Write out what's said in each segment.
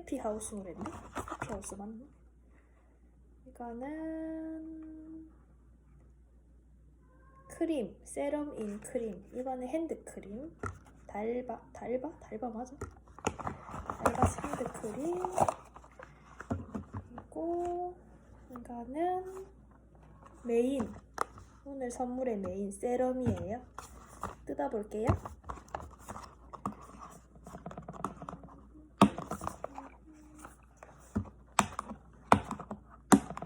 해피하우스 노래인데? 해피하우스 맞나? 이거는 크림, 세럼인 크림. 이거는 핸드크림. 달바 맞아? 달바 핸드크림. 그리고 이거는 메인. 오늘 선물의 메인 세럼이에요. 뜯어볼게요.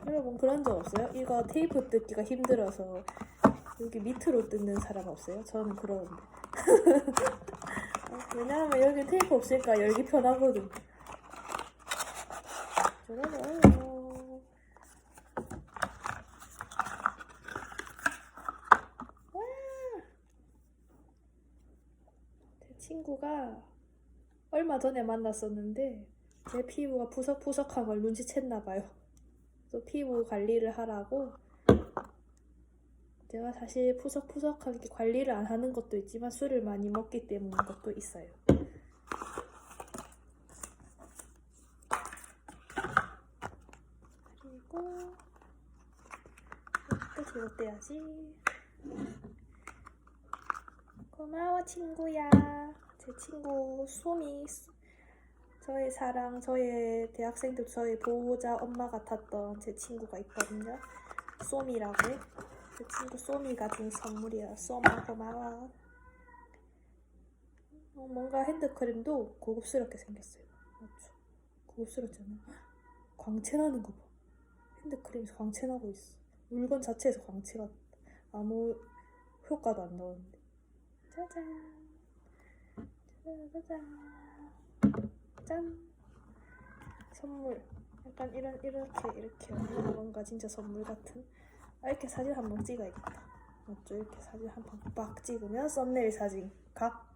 여러분 그런 적 없어요? 이거 테이프 뜯기가 힘들어서 여기 밑으로 뜯는 사람 없어요? 저는 그러는데. 왜냐하면 여기 테이프 없으니까 열기 편하거든. 제 친구가 얼마 전에 만났었는데 제 피부가 푸석푸석한 걸 눈치챘나봐요. 또 피부 관리를 하라고. 제가 사실 푸석푸석하게 관리를 안 하는 것도 있지만 술을 많이 먹기 때문인 것도 있어요. 그리고 끝이 어때야지? 고마워 친구야. 제 친구 소미. 저의 사랑, 저의 대학생 때 저의 보호자 엄마 같았던 제 친구가 있거든요. 소미라고. 제 친구 소미가 준 선물이야. 소마 고마워. 뭔가 핸드크림도 고급스럽게 생겼어요. 맞죠? 고급스럽잖아. 광채나는 거 봐. 핸드크림에서 광채나고 있어. 물건 자체에서 광채가 아무 효과도 안 나오는데. 짜잔. 짜자잔. 짠. 선물. 약간 이렇게 뭔가 진짜 선물 같은. 이렇게 사진 한번 찍어야겠다. 맞죠? 이렇게 사진 한번 빡 찍으면 썸네일 사진 각.